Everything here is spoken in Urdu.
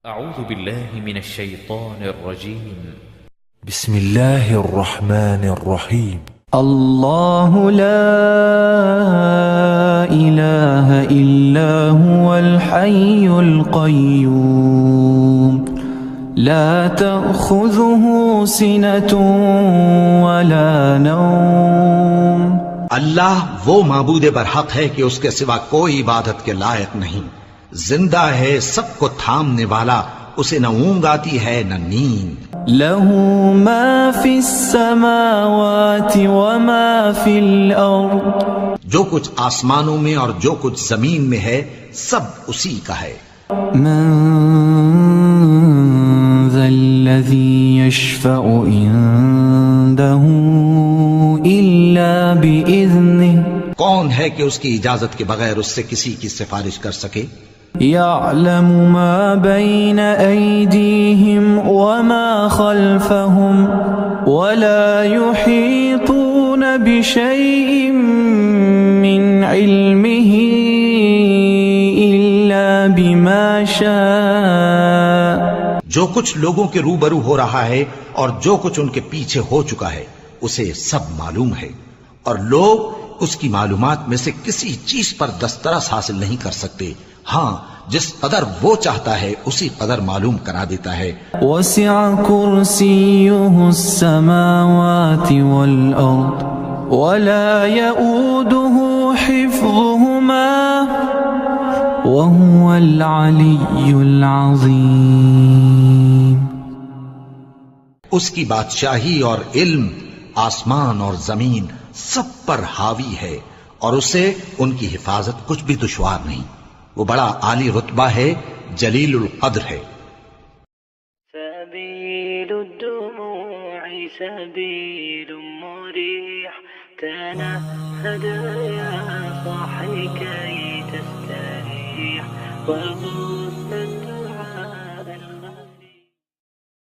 أعوذ بالله من الشيطان الرجيم. بسم الله الرحمن الرحيم. الله لا إله إلا هو الحي القيوم لا تأخذه سنة ولا نوم. اللہ وہ معبود برحق ہے کہ اس کے سوا کوئی عبادت کے لائق نہیں، زندہ ہے، سب کو تھامنے والا، اسے نہ اونگ آتی ہے نہ نیند. له ما في السماوات وما في الأرض. جو کچھ آسمانوں میں اور جو کچھ زمین میں ہے سب اسی کا ہے. من ذا الذي يشفع عنده إلا بإذنه. کون ہے کہ اس کی اجازت کے بغیر اس سے کسی کی سفارش کر سکے؟ يعلم ما بين أيديهم وما خلفهم ولا يحيطون بشيء من علمه إلا بما شاء. جو کچھ لوگوں کے روبرو ہو رہا ہے اور جو کچھ ان کے پیچھے ہو چکا ہے اسے سب معلوم ہے، اور لوگ اس کی معلومات میں سے کسی چیز پر دسترس حاصل نہیں کر سکتے، ہاں جس قدر وہ چاہتا ہے اسی قدر معلوم کرا دیتا ہے. وسع كرسيه السماوات والأرض ولا يؤوده حفظهما وهو العلي العظيم. اس کی بادشاہی اور علم آسمان اور زمین سب پر حاوی ہے، اور اسے ان کی حفاظت کچھ بھی دشوار نہیں. وہ بڑا عالی رتبہ ہے، جلیل القدر ہے. سبيل الدموع سبيل مريح تنهد يا صاحي كي تستريح